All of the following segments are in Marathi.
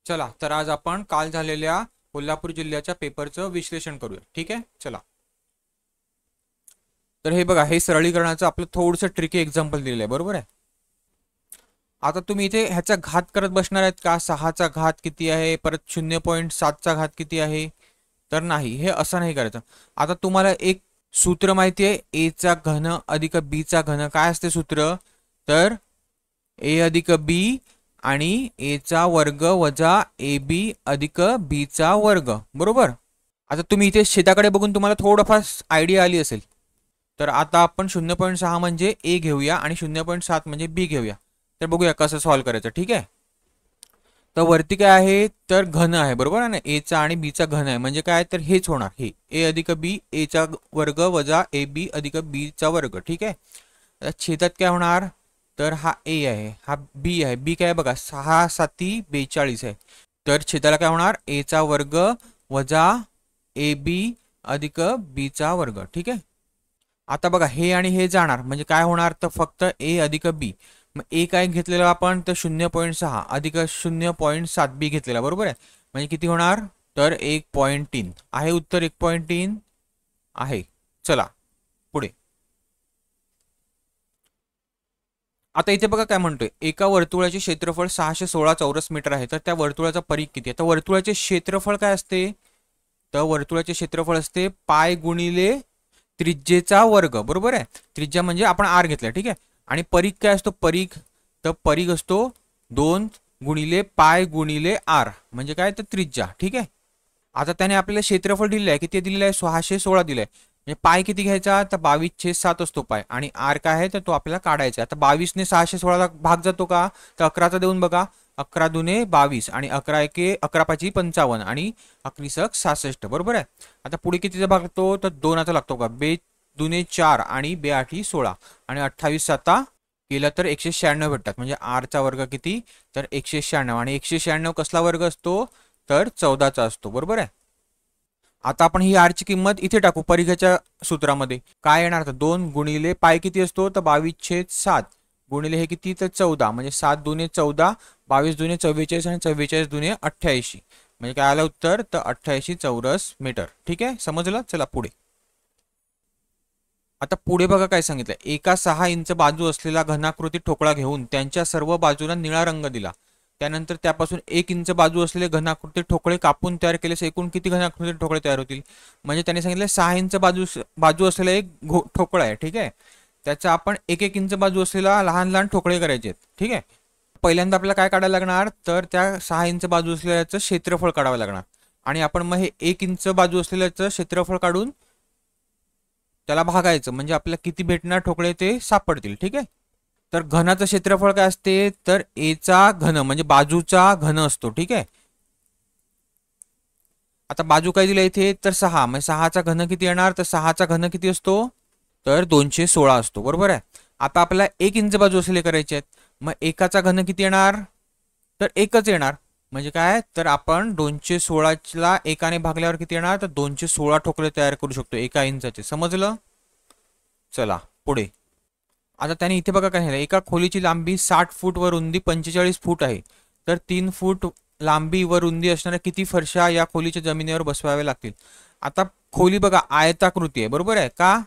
चला तर आज आपण काल झालेल्या कोल्हापूर जिल्ह्याच्या पेपरचं विश्लेषण करूया. ठीक आहे, चला. तर हे बघा, हे सरळीकरणाचं आपलं थोडंसं ट्रिकी एक्झाम्पल दिलेलं आहे, बरोबर आहे. आता तुम्ही इथे ह्याचा घात करत बसणार आहेत का? 6चा घात किती आहे, परत 0.7चा घात किती आहे? तर नाही, हे असं नाही करायचं. आता तुम्हाला एक सूत्र माहिती आहे, ए चा घन अधिक बी चा घन. काय असते सूत्र? तर ए अधिक बी आणि ए चा वर्ग वजा ए बी अधिक बी चा वर्ग, बरोबर. आता तुम्ही इथे शेताकडे बघून तुम्हाला थोडंफार आयडिया आली असेल. तर आता आपण 0.6 म्हणजे ए घेऊया आणि 0.7 म्हणजे बी घेऊया. तर बघूया कसं सॉल्व्ह करायचं. ठीक आहे. तर वरती काय आहे, तर घन आहे, बरोबर आहे ना. ए चा आणि बी चा घन आहे म्हणजे काय, तर हेच होणार. हे ए अधिक बी, ए चा वर्ग वजा ए बी अधिक बी चा वर्ग. ठीक आहे. आता छेदात काय होणार, तर हा ए आहे, हा बी आहे. बी काय बघा, 6 7 42 आहे. तर छेदाला काय होणार, ए चा वर्ग वजा ए बी अधिक बी चा वर्ग. ठीक आहे. आता बघा, हे आणि हे जाणार म्हणजे काय होणार, तर फक्त ए अधिक बी. मग ए काय घेतलेलं आपण, तर 0.6 अधिक 0.7 बी घेतलेला, बरोबर आहे. म्हणजे किती होणार, तर 1.3 आहे. उत्तर 1.3 आहे. चला पुढे. आता इथे बघा काय म्हणतोय, एका वर्तुळाचे क्षेत्रफळ 616 चौरस मीटर आहे. तर त्या वर्तुळाचा परिघ किती आहे? तर वर्तुळाचे क्षेत्रफळ काय असते, तर वर्तुळाचे क्षेत्रफळ असते पाय गुणिले त्रिज्येचा वर्ग, बरोबर आहे. त्रिज्या म्हणजे आपण आर घेतला, ठीक आहे. आणि परिघ काय असतो, परिघ, तर परिघ असतो 2 गुणिले पाय गुणिले आर म्हणजे काय, तर त्रिज्या. ठीक आहे. आता त्याने आपल्याला क्षेत्रफळ दिलेलं आहे, किती दिलेलं आहे, 616 दिलंय. म्हणजे पाय किती घ्यायचा, तर 22/7 असतो पाय. आणि आर काय आहे, तर तो आपल्याला काढायचा. आता 22 ने 616 भाग जातो का, तर 11चा देऊन बघा. 11 दुने 22 आणि 11 एके 11 पाची 55 आणि 11 सक 66, बरोबर आहे. आता पुढे कितीचा भाग लागतो, तर 2चा लागतो का. बे दुने 4 आणि बे आठी 16 आणि 28 7 केलं तर 196 भेटतात. म्हणजे आरचा वर्ग किती, तर 196. आणि 196 कसला वर्ग असतो, तर 14चा असतो, बरोबर आहे. आता आपण ही आरची किंमत इथे टाकू परिघाच्या सूत्रामध्ये. काय येणार, तर 2 गुणिले पाय किती असतो, तर 22/7 गुणिले हे किती, तर 14 म्हणजे 7 दुने 14, 22 दुने 44 आणि 44 दुने 88. म्हणजे काय आलं उत्तर, तर 88 चौरस मीटर. ठीक आहे, समजलं. चला पुढे. आता पुढे बघा काय सांगितलं, एका 6 इंच बाजू असलेला घनाकृती ठोकळा घेऊन त्यांच्या सर्व बाजूला निळा रंग दिला. त्यानंतर त्यापासून 1 इंच बाजू असलेले घनाकृती ठोकळे कापून तयार केल्यास एकूण किती घनाकृती ठोकळे तयार होतील. म्हणजे त्याने सांगितलं 6 इंच बाजू असलेला एक ठोकळा आहे, ठीक आहे. त्याचा आपण 1-1 इंच बाजू असलेला लहान लहान ठोकळे करायचे आहेत. ठीक आहे. पहिल्यांदा आपल्याला काय काढायला लागणार, तर त्या 6 इंच बाजू असलेल्याचं क्षेत्रफळ काढावं लागणार. आणि आपण मग हे 1 इंच बाजू असलेल्याचं क्षेत्रफळ काढून त्याला भागायचं म्हणजे आपल्याला किती भेटणार ठोकळे ते सापडतील. ठीक आहे. तर घनाचं क्षेत्रफळ काय असते, तर ए चा घन म्हणजे बाजूचा घन असतो. ठीक आहे. आता बाजू काय दिलं इथे, तर 6 म्हणजे 6चा घन किती येणार, तर 6चा घन किती असतो, तर 216 असतो, बरोबर आहे. आता आपल्याला 1 इंच बाजू असलेले करायचे आहेत. मग एकाचा घन किती येणार, तर एकच येणार. म्हणजे काय, तर आपण 216ला एकाने भागल्यावर किती येणार, तर 216 ठोकळे तयार करू शकतो एका इंचाचे. समजलं. चला पुढे. आता त्याने इथे बघा काय, एका खोलीची लांबी 60 फूट व रुंदी 45 फूट आहे. तर 3 फूट लांबी व रुंदी असणाऱ्या किती फरशा या खोलीच्या जमिनीवर बसवाव्या लागतील. आता खोली बघा आयताकृती आहे, बरोबर आहे का.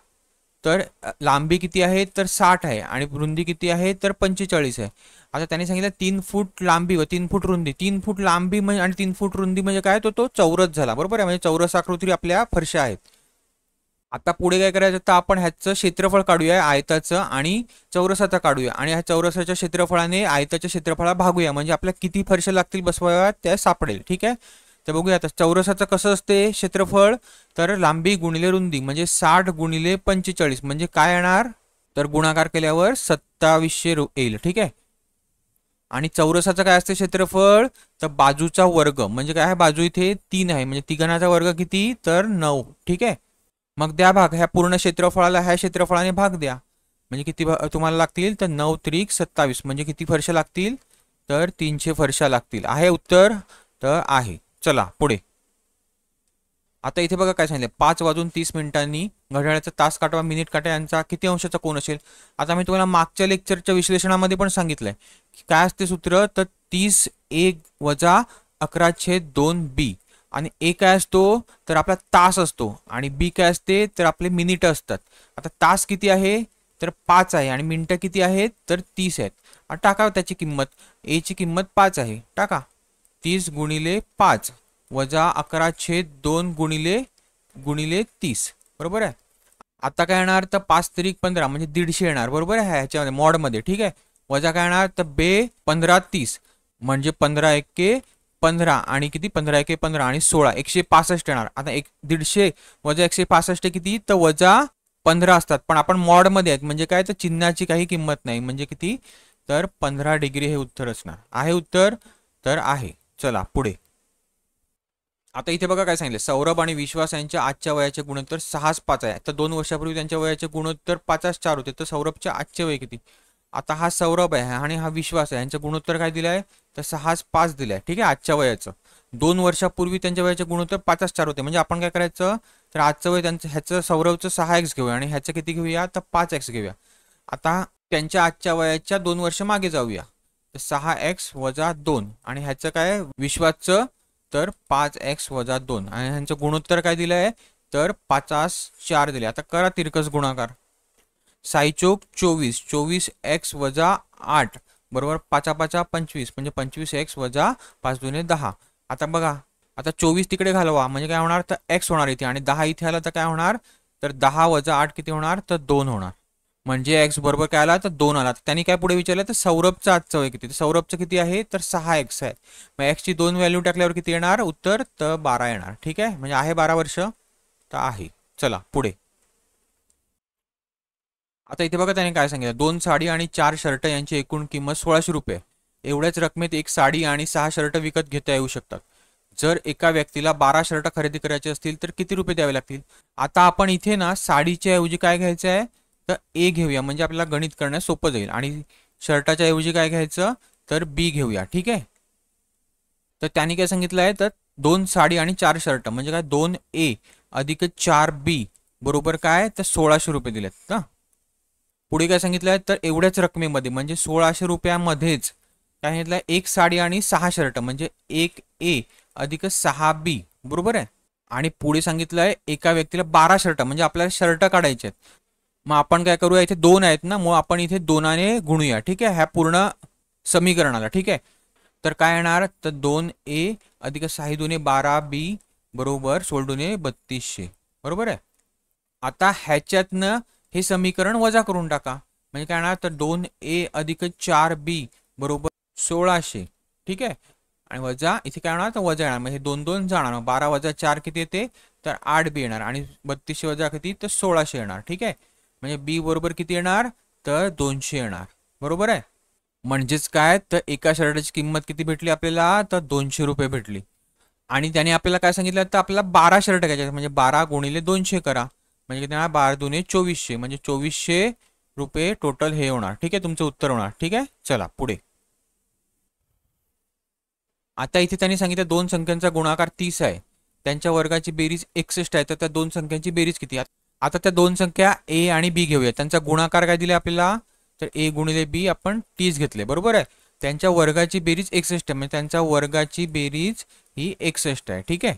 तर लांबी किती आहे, तर 60 आहे आणि रुंदी किती आहे, तर 45 आहे. आता त्याने सांगितलं 3 फूट लांबी व 3 फूट रुंदी. 3 फूट लांबी म्हणजे आणि 3 फूट रुंदी म्हणजे काय, तो चौरस झाला, बरोबर आहे. म्हणजे चौरस आकृती आपल्या फरशा आहेत. आता पुढे काय करायचं, तर आपण ह्याचं क्षेत्रफळ काढूया आयताचं आणि चौरसाचं काढूया आणि ह्या चौरसाच्या क्षेत्रफळाने आयताच्या क्षेत्रफळा भागूया म्हणजे आपल्याला किती फरशा लागतील बसवाव्या त्या सापडेल. ठीक आहे. तर बघूया आता चौरसाचं कसं असते क्षेत्रफळ, तर लांबी गुणिले रुंदी म्हणजे 60 गुणिले 45 म्हणजे काय येणार, तर गुणाकार केल्यावर 2700 येईल. ठीक आहे. आणि चौरसाचं काय असते क्षेत्रफळ, तर बाजूचा वर्ग म्हणजे काय आहे, बाजू इथे 3 आहे म्हणजे तिघांचा वर्ग किती, तर 9. ठीक आहे. मग द्या भाग, ह्या पूर्ण क्षेत्रफळाला ह्या क्षेत्रफळाने भाग द्या म्हणजे किती तुम्हाला लागतील, तर 9 त्रिक 27 म्हणजे किती फरशा लागतील, तर 300 फरशा लागतील. आहे उत्तर, तर आहे. चला पुढे. आता इथे बघा काय सांगितलं, 5:30 घड्याळाचा तास काटा मिनिट काटा यांचा किती अंशाचा कोन असेल. आता मी तुम्हाला मागच्या लेक्चरच्या विश्लेषणामध्ये पण सांगितलंय की काय असते सूत्र, तर 30 1 वजा 11/2b आणि ए काय असतो तर आपला तास असतो आणि बी काय असते तर आपले मिनिट असतात. आता तास किती आहे तर 5 आहे आणि मिनिटं किती आहेत तर 30 आहेत. टाका त्याची किंमत. ए ची किंमत 5 आहे. टाका 30 गुणिले 5 वजा 11/2 गुणिले गुणिले 30 बरोबर आहे. आता काय येणार तर 5 त्रिक 15 म्हणजे 150 येणार बरोबर आहे ह्याच्यामध्ये मॉडमध्ये. ठीक आहे. वजा काय येणार तर 15 30 म्हणजे 15 एके 15 आणि किती 15 एके 15 आणि 16 165 येणार. आता 150 वजा 165 किती तर वजा 15 असतात पण आपण मॉडमध्ये आहेत म्हणजे काय तर चिन्हाची काही किंमत नाही म्हणजे किती तर 15 डिग्री हे उत्तर असणार आहे. उत्तर तर आहे. चला पुढे. आता इथे बघा काय सांगितलं सौरभ आणि विश्वास यांच्या आजच्या वयाचे गुणोत्तर 6:5 आहे. तर 2 वर्षापूर्वी त्यांच्या वयाचे गुणोत्तर 5:4 होते. तर सौरभच्या आजचे वय किती. आता हा सौरभ आहे आणि हा विश्वास आहे यांचं गुणोत्तर काय दिलंय तर 6:5 दिलंय. ठीक आहे. आजच्या वयाचं 2 वर्षापूर्वी त्यांच्या वयाचे गुणोत्तर 5:4 होते म्हणजे आपण काय करायचं तर आजचं वय त्यांचं ह्याचं सौरभचं 6x घेऊया आणि ह्याचं किती घेऊया तर 5x घेऊया. आता त्यांच्या आजच्या वयाच्या 2 वर्ष मागे जाऊया तर 6x वजा 2 आणि ह्याचं काय विश्वासचं तर 5x-2 आणि ह्यांचं गुणोत्तर काय दिलं आहे तर 5:4 दिले. आता करा तिरकस गुणाकार. साईचोक 24 24x-8 बरोबर 5×5 25 म्हणजे 25x-5×2 10. आता बघा आता 24 तिकडे घालवा म्हणजे काय होणार तर x होणार इथे आणि 10 इथे आला तर काय होणार तर 10-8 किती होणार तर 2 होणार म्हणजे x बरोबर काय आला तर 2 आला. त्यांनी काय पुढे विचारलं तर सौरभचं आजचं वय किती. सौरभचं किती आहे तर 6x आहे. मग x ची 2 व्हॅल्यू टाकल्यावर किती येणार उत्तर तर 12 येणार. ठीक आहे म्हणजे आहे 12 वर्ष तर आहे. चला पुढे. आता इथे बघा त्याने काय सांगितलं 2 साडी आणि 4 शर्ट यांची एकूण किंमत 1600 रुपये. एवढ्याच रकमेत एक साडी आणि 6 शर्ट विकत घेता येऊ शकतात. जर एका व्यक्तीला 12 शर्ट खरेदी करायचे असतील तर किती रुपये द्यावे लागतील. आता आपण इथे ना साडीच्या ऐवजी काय घ्यायचं आहे तर ए घेऊया म्हणजे आपल्याला गणित करण्यास सोपं जाईल आणि शर्टाच्या ऐवजी काय घ्यायचं तर बी घेऊया. ठीक आहे. तर त्यांनी काय सांगितलं आहे तर 2 साडी आणि 4 शर्ट म्हणजे काय 2A अधिक 4B बरोबर काय तर 1600 रुपये दिलेत ना. पुढे काय सांगितलं आहे तर एवढ्याच रकमेमध्ये म्हणजे 1600 रुपयामध्येच काय सांगितलं एक साडी आणि 6 शर्ट म्हणजे 1A अधिक 6B बरोबर आहे. आणि पुढे सांगितलं आहे एका व्यक्तीला 12 शर्ट म्हणजे आपल्याला शर्ट काढायचे आहेत. मग आपण काय करूया इथे 2 आहेत ना मग आपण इथे 2ने गुणूया. ठीक आहे ह्या पूर्ण समीकरणाला. ठीक आहे. तर काय येणार तर 2A अधिक 6×2 12B बरोबर 16×2 3200 बरोबर आहे. आता ह्याच्यातनं हे समीकरण वजा करून टाका म्हणजे काय येणार तर 2A अधिक 4B बरोबर 1600. ठीक आहे. आणि वजा इथे काय होणार तर वजा येणार म्हणजे 2 2 जाणार 12 वजा 4 किती येते तर 8B येणार आणि 3200 वजा किती तर 1600 येणार. ठीक आहे. म्हणजे बी बरोबर किती येणार तर 200 येणार बरोबर आहे. म्हणजेच काय तर एका शर्टाची किंमत किती भेटली आपल्याला तर 200 रुपये भेटली. आणि त्याने आपल्याला काय सांगितलं तर आपल्याला 12 शर्ट घ्यायचे म्हणजे 12 गुणिले 200 करा म्हणजे किती येणार 12×2 2400 म्हणजे 2400 रुपये टोटल हे होणार. ठीक आहे तुमचं उत्तर होणार. ठीक आहे. चला पुढे. आता इथे त्यांनी सांगितलं 2 संख्यांचा गुणाकार 30 आहे त्यांच्या वर्गाची बेरीज 61 आहे तर त्या 2 संख्यांची बेरीज किती. आता त्या 2 संख्या ए आणि बी घेऊया त्यांचा गुणाकार काय दिले आपल्याला तर ए गुणिले बी आपण 30 घेतले बरोबर आहे. त्यांच्या वर्गाची बेरीज 61 आहे म्हणजे त्यांच्या वर्गाची बेरीज ही 61 आहे. ठीक आहे.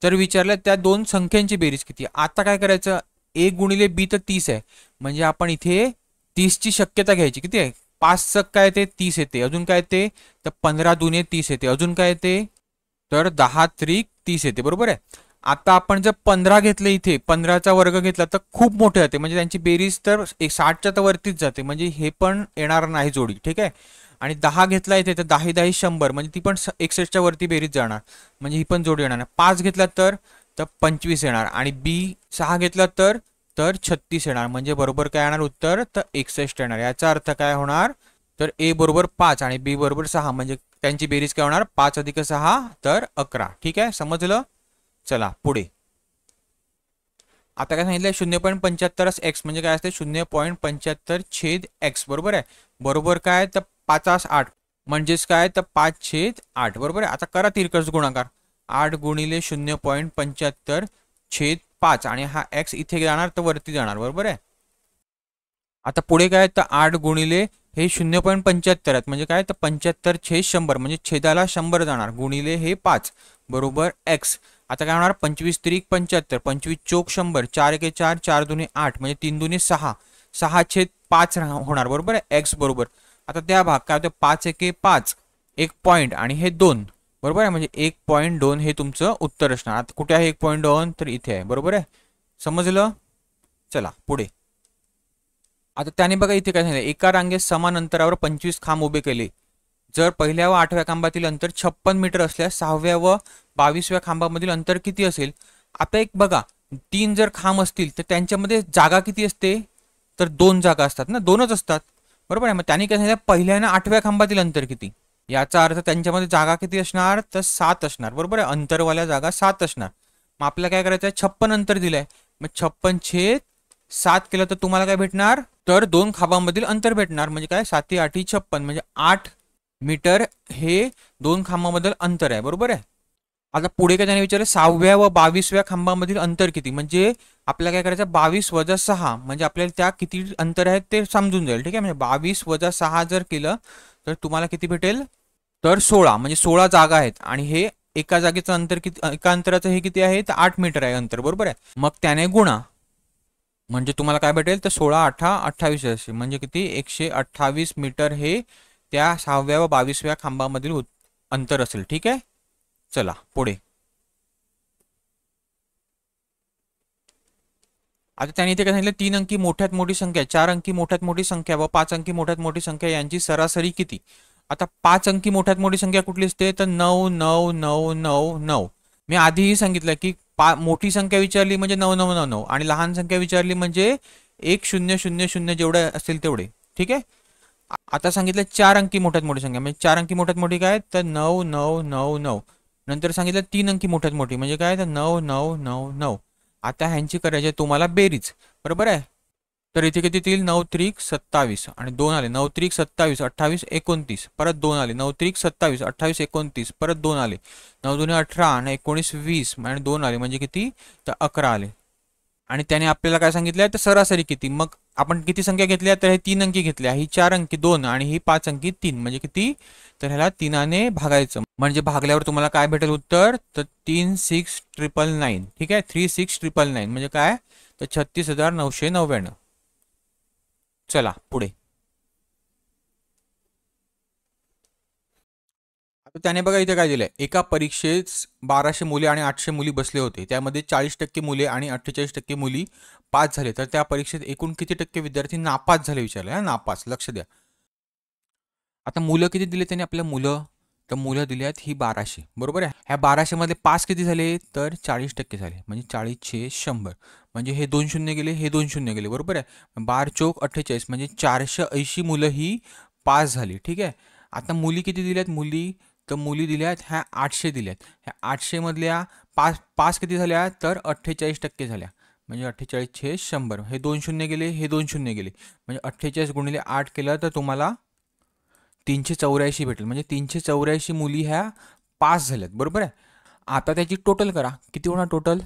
तर विचारलं त्या 2 संख्यांची बेरीज किती. आता काय करायचं ए गुणिले बी तर 30 आहे म्हणजे आपण इथे 30 ची शक्यता घ्यायची. किती आहे 5 काय येते 30 येते अजून काय येते तर 15×2 30 येते अजून काय येते तर 10 त्रिक 30 येते बरोबर आहे. आता आपण जर 15 घेतले इथे 15चा वर्ग घेतला तर खूप मोठे जाते म्हणजे त्यांची बेरीज तर 60च्या तर वरतीच जाते म्हणजे हे पण येणार नाही जोडी. ठीक आहे. आणि 10 घेतला इथे तर 10 10 100 म्हणजे ती पण 61च्या वरती बेरीज जाणार म्हणजे ही पण जोडी येणार नाही. 5 घेतला तर 25 येणार आणि बी 6 घेतला तर 36 येणार म्हणजे बरोबर काय येणार उत्तर तर 61 येणार. याचा अर्थ काय होणार तर ए बरोबर 5 आणि बी बरोबर 6 म्हणजे त्यांची बेरीज काय होणार 5 अधिक 6 तर 11. ठीक आहे समजलं. चला पुढे. आता काय सांगितलं 0.75 x म्हणजे काय असते 0.75/x बरोबर आहे. बरोबर काय तर 5×8 म्हणजेच काय तर 5/8 बरोबर आहे. आता करा तिरकस गुणाकार 8 गुणिले 0.75/5 आणि हा x इथे जाणार तर वरती जाणार बरोबर आहे. आता पुढे काय तर 8 गुणिले हे 0.75 आहेत म्हणजे काय तर 75/100 म्हणजे छेदाला 100 जाणार गुणिले हे 5 बरोबर x. आता काय होणार 25 त्रिक 75 25 चोक 100 4 एके 4 4 दुने 8 म्हणजे 3 दुने 6 6/5 होणार बरोबर आहे x बरोबर. आता त्या भाग काय होतं 5 एके 5 1 पॉईंट आणि हे 2 बरोबर आहे म्हणजे 1.2 हे तुमचं उत्तर असणार. आता कुठे आहे 1.2 तर इथे आहे बरोबर आहे. समजलं. चला पुढे. आता त्याने बघा इथे काय सांगितलं एका रांगेत समान अंतरावर 25 खांब उभे केले. जर पहिल्या व 8व्या खांबातील अंतर 56 मीटर असल्यास 6व्या व 22व्या खांबामधील अंतर किती असेल. आता एक बघा 3 जर खांब असतील तर त्यांच्यामध्ये जागा किती असते तर 2 जागा असतात ना 2च असतात बरोबर आहे. मग त्याने काय सांगितलं पहिल्या आणि 8व्या खांबातील अंतर किती. याचा अर्थ त्यांच्यामध्ये जागा किती असणार तर 7 असणार बरोबर आहे. अंतरवाल्या जागा 7 असणार. मग आपल्याला काय करायचं आहे 56 अंतर दिलंय मग 56/7 केलं तर तुम्हाला काय भेटणार तर 2 खांबांमधील अंतर भेटणार म्हणजे काय 7 8 56 म्हणजे 8 मीटर हे 2 खांबांमधील अंतर आहे बरोबर आहे. आता पुढे काय त्याने विचारलं 6व्या व 22व्या खांबांमधील अंतर किती म्हणजे आपल्याला काय करायचं 22 - 6 म्हणजे आपल्याला त्या किती अंतर आहे ते समजून जाईल ठीक आहे. म्हणजे 22 - 6 जर केलं तर तुम्हाला किती भेटेल तर 16 म्हणजे 16 जागा आहेत आणि हे एका जागेचं अंतर किती एका अंतराचं हे किती आहे तर 8 मीटर आहे अंतर बरोबर आहे. मग त्याने गुणा म्हणजे तुम्हाला काय भेटेल तर 16 8 28 असे म्हणजे किती 128 मीटर हे त्या 6व्या व 22व्या खांबामधील अंतर असेल ठीक आहे. चला पुढे. आता त्याने इथे काय सांगितलं 3 अंकी मोठ्यात मोठी संख्या 4 अंकी मोठ्यात मोठी संख्या व 5 अंकी मोठ्यात मोठी संख्या यांची सरासरी किती. आता 5 अंकी मोठ्यात मोठी संख्या कुठली असते तर 9 9 9 9 9. मी आधीही सांगितलं की मोठी संख्या विचारली म्हणजे 9999 आणि लहान संख्या विचारली म्हणजे 1000 जेवढे असतील तेवढे ठीक आहे. आता सांगितलं 4 अंकी मोठ्यात मोठी संख्या म्हणजे 4 अंकी मोठ्यात मोठी काय तर 9999. नंतर सांगितलं 3 अंकी मोठ्यात मोठी म्हणजे काय तर 9999. आता ह्यांची करायची तुम्हाला बेरीज बरोबर आहे. तर इथे किती येतील 9 त्रिक 27 आणि 2 आले 9 त्रिक 27 28 29 परत 2 आले 9 त्रिक 27 28 29 परत 2 आले 9 दुने 18 आणि 19 20 आणि 2 आले म्हणजे किती तर 11 आले. आणि त्याने आपल्याला काय सांगितलंय तर सरासरी किती. मग आपण किती संख्या घेतल्या तर हे 3 अंकी घेतल्या ही 4 अंकी 2 आणि ही 5 अंकी 3 म्हणजे किती तर ह्याला 3ने भागायचं म्हणजे भागल्यावर तुम्हाला काय भेटेल उत्तर तर 36,999 ठीक आहे. 36,999 म्हणजे काय तर 36,999. चला पुढे. आता त्याने बघा इथे काय दिलंय एका परीक्षेत 1200 मुले आणि 800 मुली बसले होते त्यामध्ये 40% मुले आणि 48% मुली पास झाले तर त्या परीक्षेत एकूण किती टक्के विद्यार्थी नापास झाले विचारले नापास. लक्ष द्या. आता मुलं किती दिले त्याने आपल्या मुलं तर मुलं दिली आहेत ही 1200 बरोबर आहे. ह्या 1200 मध्ये पास किती झाले तर 40% झाले म्हणजे 40/100 म्हणजे हे 2 शून्य गेले हे 2 शून्य गेले बरोबर आहे. 12 चोक 48 म्हणजे 480 मुलं ही पास झाली ठीक आहे. आता मुली किती दिल्यात मुली तर मुली दिल्यात ह्या 800 दिल्यात ह्या 800 मधल्या पास पास किती झाल्या तर 48% झाल्या म्हणजे 48/100 हे 2 शून्य गेले हे 2 शून्य गेले म्हणजे 48 गुणिले 8 केलं तर तुम्हाला 384 भेटेल म्हणजे 384 मुली ह्या पास झाल्यात बरोबर आहे. आता त्याची टोटल करा किती होणार टोटल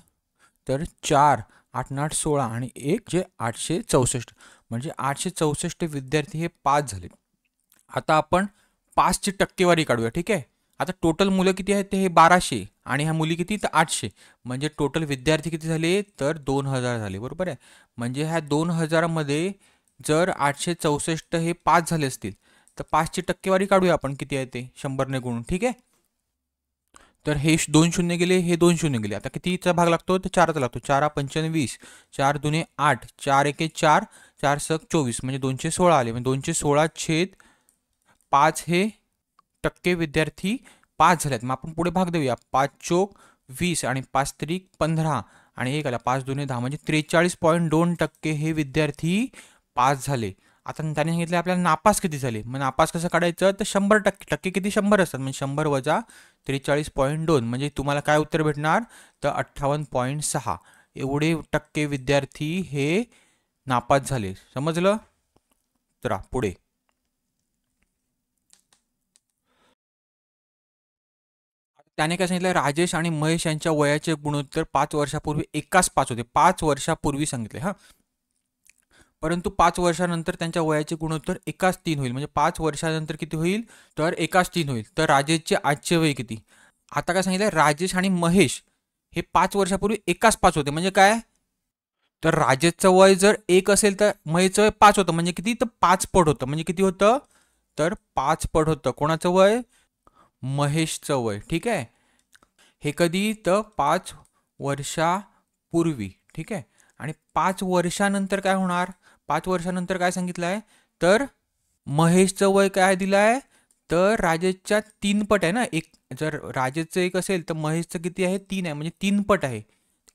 तर 4 8 8 16 आणि 1 जे 864 म्हणजे 864 विद्यार्थी हे पास झाले. आता आपण पासची टक्केवारी काढूया ठीक आहे. आता टोटल मुलं किती आहेत ते हे 1200 आणि ह्या मुली किती तर 800 म्हणजे टोटल विद्यार्थी किती झाले तर 2000 झाले बरोबर आहे. म्हणजे ह्या 2000 मध्ये जर 864 हे पास झाले असतील तर 5ची टक्केवारी काढूया आपण किती आहे ते 100ने गुणून ठीक आहे. तर हे 2 शून्य गेले हे 2 शून्य गेले आता कितीचा भाग लागतो तर 4चा लागतो 4 5 20 4 दुने 8 4 1 4 4 6 24 म्हणजे 216 आले म्हणजे 216/5 हे टक्के विद्यार्थी पास झालेत. मग आपण पुढे भाग देऊया 5 चोक 20 आणि 5 त्रिक 15 आणि 1 आला 5 दुने 10 म्हणजे 43.2% हे विद्यार्थी पास झाले. आता त्याने सांगितलं आपल्याला नापास किती झाले मग नापास कसं काढायचं तर 100% टक्के किती 100 असतात म्हणजे 100 वजा 43.2 म्हणजे तुम्हाला काय उत्तर भेटणार तर 58.6 एवढे टक्के विद्यार्थी हे नापास झाले. समजलं. चला पुढे. त्याने काय सांगितलं राजेश आणि महेश यांच्या वयाचे गुणोत्तर 5 वर्षापूर्वी एकाच 5 होते 5 वर्षापूर्वी सांगितले हा. परंतु 5 वर्षानंतर त्यांच्या वयाचे गुणोत्तर 1:3 होईल. म्हणजे 5 वर्षानंतर किती होईल तर 1:3 होईल. तर राजेशचे आजचे वय किती? आता काय सांगितलं, राजेश आणि महेश हे 5 वर्षापूर्वी 1:5 होते. म्हणजे काय, तर राजेशचं वय जर 1 असेल तर महेशचं वय 5 होतं. म्हणजे किती, तर 5 पट होतं. म्हणजे किती होतं, तर 5 पट होतं. कोणाचं वय, महेशचं वय. ठीक आहे. हे कधी, तर 5 वर्षापूर्वी. ठीक आहे. आणि 5 वर्षानंतर काय होणार, 5 वर्षानंतर काय सांगितलं आहे, तर महेशचं वय काय दिलं आहे, तर राजेशच्या 3 पट आहे ना. एक जर राजेशचं 1 असेल तर महेशचं किती आहे, 3 आहे. म्हणजे 3 पट आहे.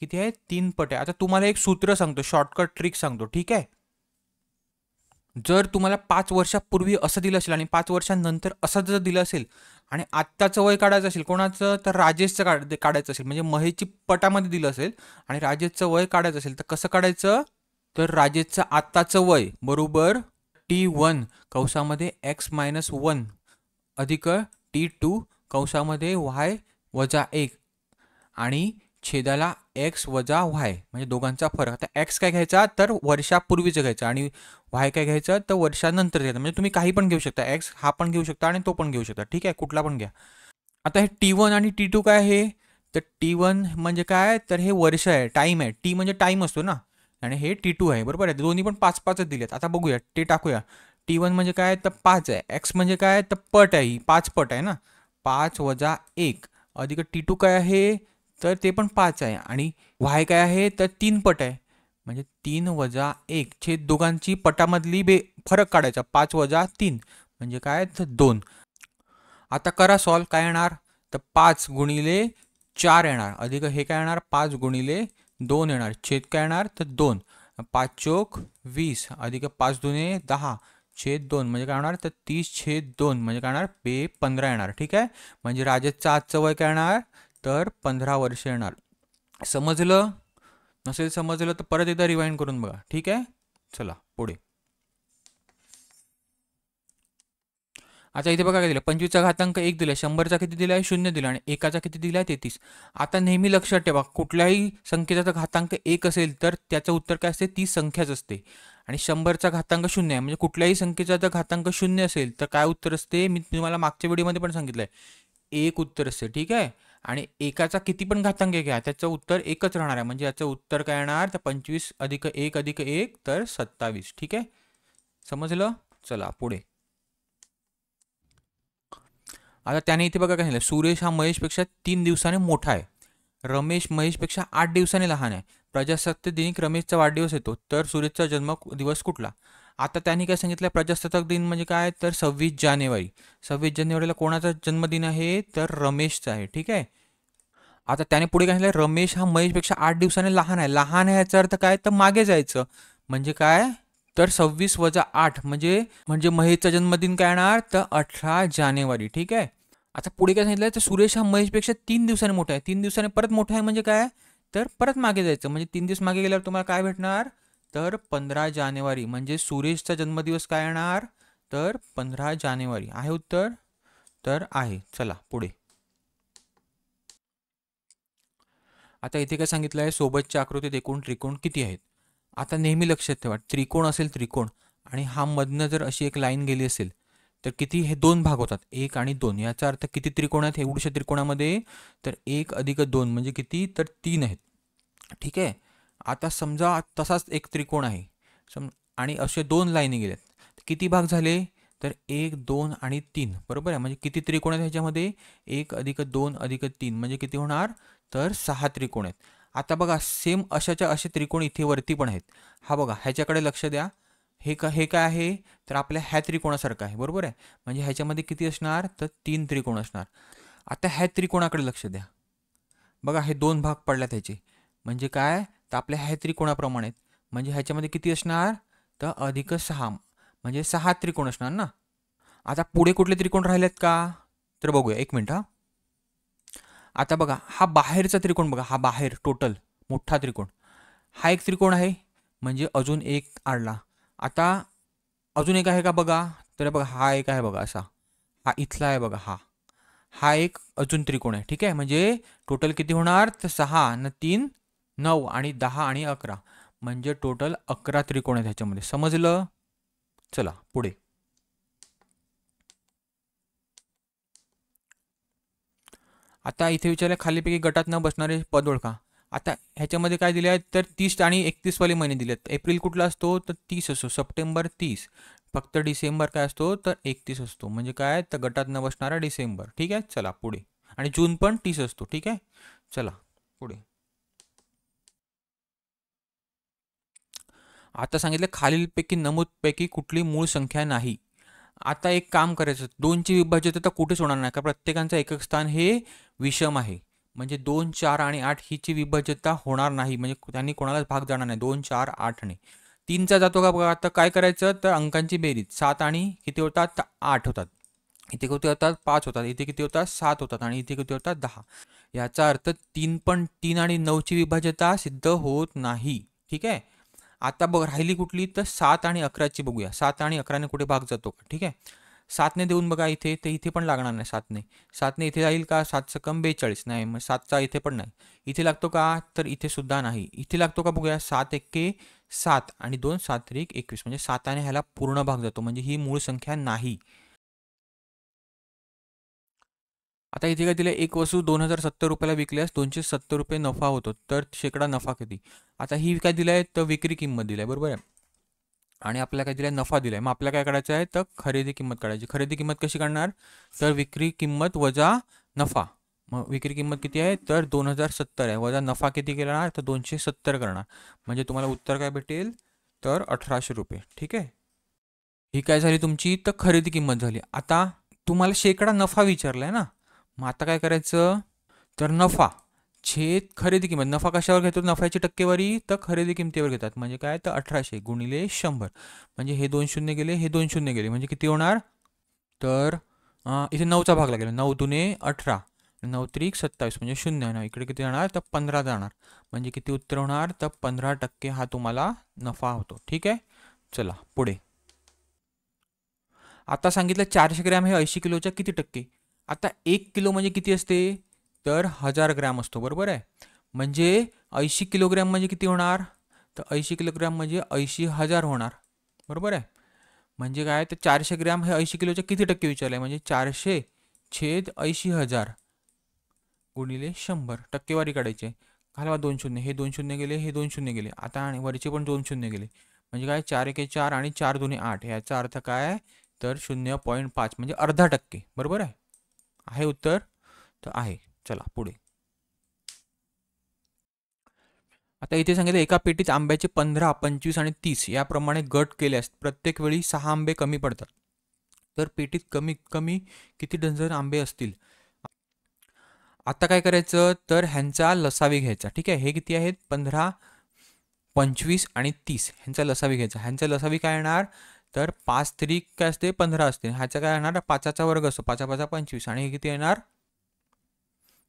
किती आहे, 3 पट आहे. आता तुम्हाला एक सूत्र सांगतो, शॉर्टकट ट्रिक सांगतो. ठीक आहे. जर तुम्हाला 5 वर्षापूर्वी असं दिलं असेल आणि 5 वर्षांनंतर असं जर दिलं असेल आणि आत्ताचं वय काढायचं असेल कोणाचं, तर राजेशचं काढायचं असेल. म्हणजे महेशची पटामध्ये दिलं असेल आणि राजेशचं वय काढायचं असेल तर कसं काढायचं, तर राजेशचं आत्ताचं वय बरोबर T1 कंसामध्ये x-1 अधिक T2 कंसामध्ये y-1 आणि छेदाला x वजा y, म्हणजे दोघांचा फरक. आता x काय घ्यायचा, तर वर्षापूर्वीचं घ्यायचं आणि y काय घ्यायचं, तर वर्षानंतर घ्यायचं. म्हणजे तुम्ही काही पण घेऊ शकता, x हा पण घेऊ शकता आणि तो पण घेऊ शकता. ठीक आहे, कुठला पण घ्या. आता हे T1 आणि T2 काय आहे, तर T1 म्हणजे काय, तर हे वर्ष आहे, टाइम आहे. T म्हणजे टाइम असतो ना, आणि हे T2 आहे. बरोबर आहे, दोन्ही पण 5-5 दिलेत. आता बघूया, ते टाकूया. T1 म्हणजे काय, तर 5 आहे. x म्हणजे काय, तर पट आहे, ही 5 पट आहे ना. 5 वजा 1 अधिक T2 काय आहे, तर ते पण 5 आहे. आणि y काय आहे, तर 3 पट आहे. म्हणजे 3 वजा 1 छेद दोघांची पटामधली फरक काढायचा. 5 वजा 3 म्हणजे काय, तर 2. आता करा सॉल्व. काय येणार, तर 5 गुणिले 4 येणार अधिक हे काय येणार, 5 गुणिले 2 येणार. छेद काय येणार, तर 2. 5 चोक 20 अधिक 5 दुने 10 छेद 2 म्हणजे काय होणार, तर 30/2 म्हणजे काय येणार, 15 येणार. ठीक आहे. म्हणजे राजेशचं आजचं वय काय येणार, तर 15 वर्ष येणार. समजलं, नसेल समजलं तर परत एकदा रिवाइंड करून बघा. ठीक आहे. चला पुढे. आता इथे बघा काय दिलं, 25चा घातांक 1 दिला, 100चा किती दिला आहे, 0 दिला आणि एकाचा किती दिला आहे, 33. आता नेहमी लक्षात ठेवा, कुठल्याही संख्येचा घातांक 1 असेल तर त्याचं उत्तर काय असते, ती संख्याच असते. आणि 100चा घातांक 0 आहे, म्हणजे कुठल्याही संख्येचा जर घातांक 0 असेल तर काय उत्तर असते, मी तुम्हाला मागच्या व्हिडिओमध्ये पण सांगितलंय, 1 उत्तर असते. ठीक आहे. आणि एकाचा किती पण घातांक घ्या, त्याचं उत्तर एकच राहणार आहे. म्हणजे याचं उत्तर काय येणार, तर 25 अधिक 1 अधिक 1 तर 27. ठीक आहे. समजलं. चला पुढे. आता त्याने इथे बघा काय झालं, सुरेश हा महेशपेक्षा 3 दिवसाने मोठा आहे, रमेश महेशपेक्षा 8 दिवसाने लहान आहे. प्रजासत्ताक दिनी रमेशचा वाढदिवस येतो, तर सुरेशचा जन्म दिवस कुठला. आता त्यांनी काय सांगितलं, प्रजासत्ताक दिन म्हणजे काय, तर 26 जानेवारी. 26 जानेवारीला कोणाचा जन्मदिन आहे, तर रमेशचा आहे. ठीक आहे. आता त्याने पुढे काय सांगितलं, रमेश हा महेशपेक्षा 8 दिवसाने लहान आहे. लहान आहे याचा अर्थ काय, तर मागे जायचं. म्हणजे काय, तर 26 वजा 8 म्हणजे म्हणजे महेशचा जन्मदिन काय येणार, तर 18 जानेवारी. ठीक आहे. आता पुढे काय सांगितलं, तर सुरेश हा महेशपेक्षा 3 दिवसाने मोठा आहे. 3 दिवसाने परत मोठा आहे म्हणजे काय, तर परत मागे जायचं. म्हणजे 3 दिवस मागे गेल्यावर तुम्हाला काय भेटणार, तर 15 जानेवारी. म्हणजे सुरेशचा जन्मदिवस काय येणार, तर 15 जानेवारी. आहे उत्तर, तर आहे. चला पुढे. आता इथे काय सांगितलं आहे, सोबतच्या आकृतीत एकूण त्रिकोण किती आहेत. आता नेहमी लक्षात ठेवा, त्रिकोण असेल त्रिकोण आणि हा मधनं जर अशी एक लाईन गेली असेल तर किती, हे 2 भाग होतात, 1 आणि 2. याचा अर्थ किती त्रिकोण आहेत एवढ्याशा त्रिकोणामध्ये, तर 1 अधिक 2 म्हणजे किती, तर 3 आहेत. ठीक आहे. आता समजा तसाच एक त्रिकोण आहे आणि असे 2 लाईनी गेल्यात, किती भाग झाले, तर 1 2 आणि 3. बरोबर आहे. म्हणजे किती त्रिकोण आहेत ह्याच्यामध्ये, 1 अधिक 2 अधिक 3 म्हणजे किती होणार, तर 6 त्रिकोण आहेत. आता बघा सेम अशाच्या असे त्रिकोण इथे वरती पण आहेत. हा बघा, ह्याच्याकडे लक्ष द्या. हे काय आहे, तर आपल्या ह्या त्रिकोणासारखं आहे. बरोबर आहे. म्हणजे ह्याच्यामध्ये किती असणार, तर 3 त्रिकोण असणार. आता ह्या त्रिकोणाकडे लक्ष द्या. बघा हे 2 भाग पडल्यात ह्याचे, म्हणजे काय, तर आपल्या ह्या त्रिकोणाप्रमाणे. म्हणजे ह्याच्यामध्ये किती असणार, तर अधिक 6 म्हणजे 6 त्रिकोण असणार ना. आता पुढे कुठले त्रिकोण राहिलेत का, तर बघूया, एक मिनिट हा. आता बघा हा बाहेरचा त्रिकोण, बघा हा बाहेर टोटल मोठा त्रिकोण, हा एक त्रिकोण आहे. म्हणजे अजून एक आडला. आता अजून एक आहे का बघा, तर बघा हा एक आहे बघा असा, हा इथला आहे बघा, हा हा एक अजून त्रिकोण आहे. ठीक आहे. म्हणजे टोटल किती होणार, तर 6 न 3 9 आणि 10 आणि 11 म्हणजे टोटल 11 त्रिकोण आहेत ह्याच्यामध्ये. समजलं? चला पुढे. आता इथे विचारलं खालीपैकी गटात न बसणारे पद ओळखा. आता ह्याच्यामध्ये काय दिले आहेत तर 30 आणि 31 वाले महिने दिले आहेत. एप्रिल कुठला असतो तर 30 असतो, सप्टेंबर 30, फक्त डिसेंबर काय असतो तर 31 असतो. म्हणजे काय तर गटात न बसणारा डिसेंबर. ठीक आहे, चला पुढे. आणि जून पण 30 असतो. ठीक आहे, चला पुढे. आता सांगितलं खालीलपैकी नमूदपैकी कुठली मूळ संख्या नाही. आता एक काम करायचं, दोनची विभाज्यता कुठेच होणार नाही का, प्रत्येकाचं एकक स्थान हे विषम आहे. म्हणजे 2, 4 आणि 8 हिची विभाज्यता होणार नाही, म्हणजे त्यांनी कोणालाच भाग जाणार नाही. 2, 4, 8 ने 3चा जातो का बघा. आता काय करायचं तर अंकांची बेरीज 7 आणि किती होतात तर 8 होतात. इथे किती होतात 5 होतात, इथे किती होतात 7 होतात आणि इथे किती होतात 10. याचा अर्थ 3 आणि 9ची विभाज्यता सिद्ध होत नाही. ठीक आहे. आता बघ राहिली कुठली तर 7 आणि 11ची बघूया. 7 आणि 11ने कुठे भाग जातो का. ठीक आहे, 7ने देऊन बघा इथे, तर इथे पण लागणार नाही 7ने. 7ने इथे जाईल का, 7 कम 42 नाही, मग 7चा इथे पण नाही. इथे लागतो का तर इथे सुद्धा नाही. इथे लागतो का बघूया, 7 एक्के 7 आणि 2 7 त्रिक 21, म्हणजे 7ने ह्याला पूर्ण भाग जातो, म्हणजे ही मूळ संख्या नाही. आता इथे काय दिलं, एक वस्तू 2070 रुपयाला विकल्यास 270 रुपये नफा होतो, तर शेकडा नफा किती. आता ही काय दिलं आहे तर विक्री किंमत दिली आहे, बरोबर आहे. आणि आपल्याला काय दिलं आहे नफा दिला आहे. मग आपल्याला काय करायचं आहे तर खरेदी किंमत काढायची. खरेदी किंमत कशी काढणार तर विक्री किंमत वजा नफा. मग विक्री किंमत किती आहे तर 2070 आहे, वजा नफा किती करणार तर 270 करणार. म्हणजे तुम्हाला उत्तर काय भेटेल तर 1800 रुपये. ठीक आहे, ही काय झाली तुमची तर खरेदी किंमत झाली. आता तुम्हाला शेकडा नफा विचारलाय ना, मग आता काय करायचं तर नफा छेद खरेदी किंमत. नफा कशावर घेतो, नफ्याची टक्केवारी तर खरेदी किमतीवर घेतात. म्हणजे काय तर 1800 गुणिले 100. म्हणजे हे 2 शून्य गेले, हे 2 शून्य गेले, म्हणजे किती होणार तर इथे 9चा भाग लागेल. 9 दुने 18, 9 त्रिक 27, म्हणजे 0 ना, इकडे किती जाणार तर 15 जाणार. म्हणजे किती उत्तर होणार तर 15% हा तुम्हाला नफा होतो. ठीक आहे, चला पुढे. आता सांगितलं 400 ग्रॅम हे 80 किलोच्या किती टक्के. आता 1 किलो म्हणजे किती असते तर 1000 ग्रॅम असतो, बरोबर आहे. म्हणजे 80 किलोग्रॅम म्हणजे किती होणार तर 80 किलोग्रॅम म्हणजे 80,000 होणार, बरोबर आहे. म्हणजे काय तर 400 ग्रॅम हे 80 किलोच्या किती टक्के विचारलं आहे, म्हणजे 400 छेद 80,000 गुणिले 100, टक्केवारी काढायची आहे. घालवा 2 शून्य, हे 2 शून्य गेले, हे 2 शून्य गेले. आता आणि वरचे पण 2 शून्य गेले. म्हणजे काय 4 एके 4 आणि 4 दुने 8. याचा अर्थ काय तर 0.5, म्हणजे अर्धा टक्के. बरोबर आहे उत्तर तर आहे. चला पुढे. आता इथे सांगितलं एका पेटीत आंब्याचे 15, 25 आणि 30 याप्रमाणे गट केल्यास प्रत्येक वेळी 6 आंबे कमी पडतात. तर पेटीत कमीत कमी किती डझन आंबे असतील. आता काय करायचं तर ह्यांचा लसावी घ्यायचा. ठीक आहे, हे किती आहेत 15, 25 आणि 30 ह्यांचा लसावी घ्यायचा. ह्यांचा लसावी काय येणार तर 5 त्रिक काय असते 15 असते. ह्याचा काय येणार 5चा वर्ग असतो, 5 5 25, आणि हे किती येणार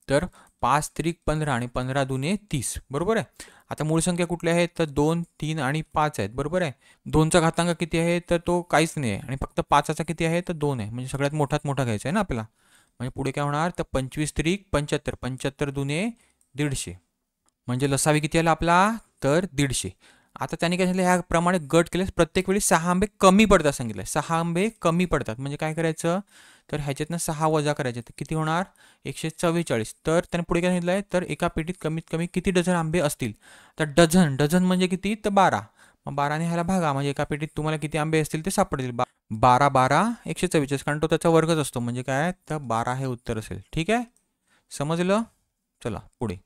तर 5 त्रिक 15 आणि 15 दुने 30, बरोबर आहे. आता मूळ संख्या कुठल्या आहेत तर 2, 3 आणि 5 आहेत, बरोबर आहे. 2चा घातांक किती आहे तर तो काहीच नाही आहे, आणि फक्त 5चा किती आहे तर 2 आहे. म्हणजे सगळ्यात मोठात मोठा घ्यायचा आहे ना आपल्याला. म्हणजे पुढे काय होणार तर 25 त्रिक 75, 75 दुने 150, म्हणजे लसावी किती आला आपला तर 150. आता त्यांनी काय झालं ह्याप्रमाणे गट केल्यास प्रत्येक वेळी 6 आंबे कमी पडतात सांगितलं. 6 आंबे कमी पडतात म्हणजे काय करायचं तर ह्याच्यातनं 6 वजा करायचे, तर किती होणार 144. तर त्याने पुढे काय सांगितलं आहे तर एका पेटीत कमीत कमी किती डझन आंबे असतील. तर डझन डझन म्हणजे किती तर 12. मग 12ने ह्याला भागा, म्हणजे एका पेटीत तुम्हाला किती आंबे असतील ते सापडतील. 12 12 144, कारण तो त्याचा वर्गच असतो. म्हणजे काय तर 12 हे उत्तर असेल. ठीक आहे, समजलं. चला पुढे.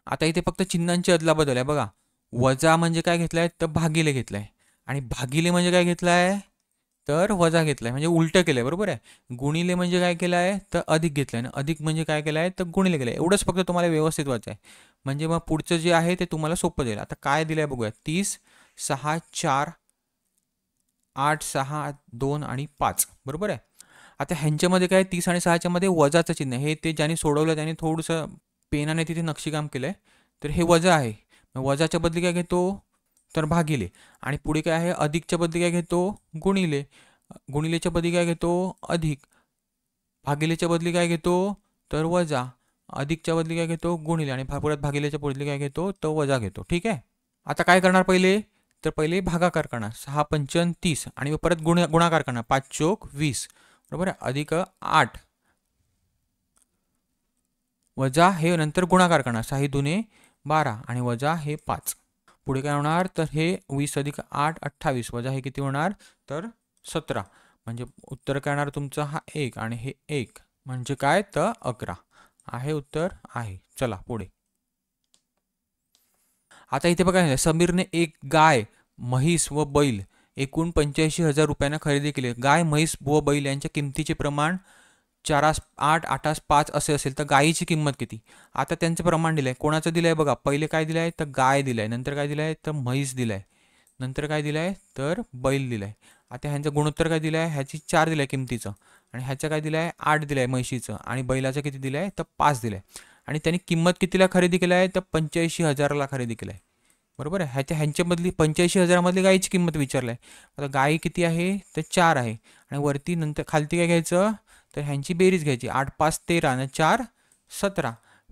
आता इथे फक्त चिन्हांची अदलाबदल आहे बघा. वजा म्हणजे काय घेतलाय तर भागिले घेतलाय, आणि भागिले म्हणजे काय घेतलाय तर वजा घेतलाय, म्हणजे उलटं केलंय, बरोबर आहे. गुणिले म्हणजे काय केलंय तर अधिक घेतलंय, आणि अधिक म्हणजे काय केलंय तर गुणिले केलंय. एवढंच फक्त तुम्हाला व्यवस्थित वाचाय, म्हणजे मग पुढचं जे आहे ते तुम्हाला सोपं जाईल. आता काय दिलंय बघूया. 30, 6, 4, 8, 6, 2 आणि 5, बरोबर आहे. आता ह्यांच्यामध्ये काय 30 आणि 6च्या मध्ये वजाचं चिन्ह हे ते ज्यांनी सोडवलं त्यांनी थोडंसं पेनाने तिथे नक्षीकाम केलंय, तर हे वजा आहे. वजाच्या बदली काय घेतो तर भागिले, आणि पुढे काय आहे अधिकच्या बदली काय घेतो गुणिले, गुणिलेच्या बदली काय घेतो अधिक, भागिलेच्या बदली काय घेतो तर वजा, अधिकच्या बदली काय घेतो गुणिले आणि परत भागिलेच्या बदली काय घेतो तर वजा घेतो. ठीक आहे. आता काय करणार पहिले तर पहिले भागाकार करणार 6 पंचन 30 आणि परत गुणाकार करणार 5 चोक 20 बरोबर आहे अधिक 8 वजा हे नंतर गुणाकार करणार 6 दुने 12 आणि वजा हे 5. पुढे काय होणार तर हे 20 अधिक 8 28 वजा हे किती होणार तर 17 म्हणजे उत्तर काय येणार तुमचं हा 1 आणि हे 1 म्हणजे काय तर 11 आहे उत्तर आहे. चला पुढे. आता इथे बघा समीरने एक गाय म्हैस व बैल एकूण 85,000 रुपयांना खरेदी केली. गाय म्हैस व बैल यांच्या किमतीचे प्रमाण 4:8 8:5 असे असेल तर गायीची किंमत किती. आता त्यांचं प्रमाण दिलंय कोणाचं दिलंय बघा पहिले काय दिलंय तर गाय दिलाय नंतर काय दिलंय तर म्हैस दिलाय नंतर काय दिलंय तर बैल दिलाय. आता ह्यांचं गुणोत्तर काय दिलंय ह्याची 4 दिलाय किमतीचं आणि ह्याचं काय दिलंय 8 दिलाय म्हैशीचं आणि बैलाचं किती दिलंय तर 5 दिलंय आणि त्यांनी किंमत कितीला खरेदी केलाय तर 85,000ला खरेदी केलाय बरोबर आहे. ह्यांच्यामधली 85,000मधली गायीची किंमत विचारलाय. आता गायी किती आहे तर 4 आहे आणि वरती नंतर खालती काय घ्यायचं तर ह्यांची बेरीज घ्यायची 8 5 13 आणि 4 17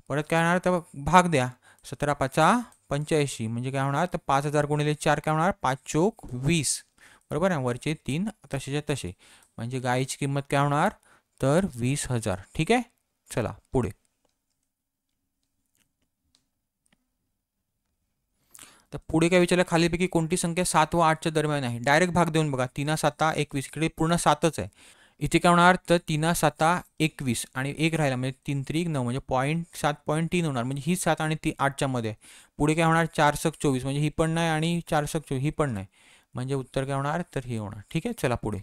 परत काय होणार तर भाग द्या 17 5 85 म्हणजे काय होणार तर 5,000 गुणिले 4 काय होणार 5 चोक 20 बरोबर आहे. वरचे 3 तसेच्या तसे म्हणजे गायीची किंमत काय होणार तर 20,000. ठीक आहे. चला पुढे. तर पुढे काय विचारलं खालीपैकी कोणती संख्या 7 व 8च्या दरम्यान आहे. डायरेक्ट भाग देऊन बघा 3 7 21 इकडे पूर्ण 7च आहे. इथे काय होणार तर 3 7 21 आणि 1 राहिला म्हणजे 3 3 9 म्हणजे 0.7.3 होणार म्हणजे ही 7 आणि 8च्या मध्ये. पुढे काय होणार 4 7 24 म्हणजे ही पण नाही आणि 4 7 24 ही पण नाही म्हणजे उत्तर काय होणार तर हे होणार. ठीक आहे. चला पुढे.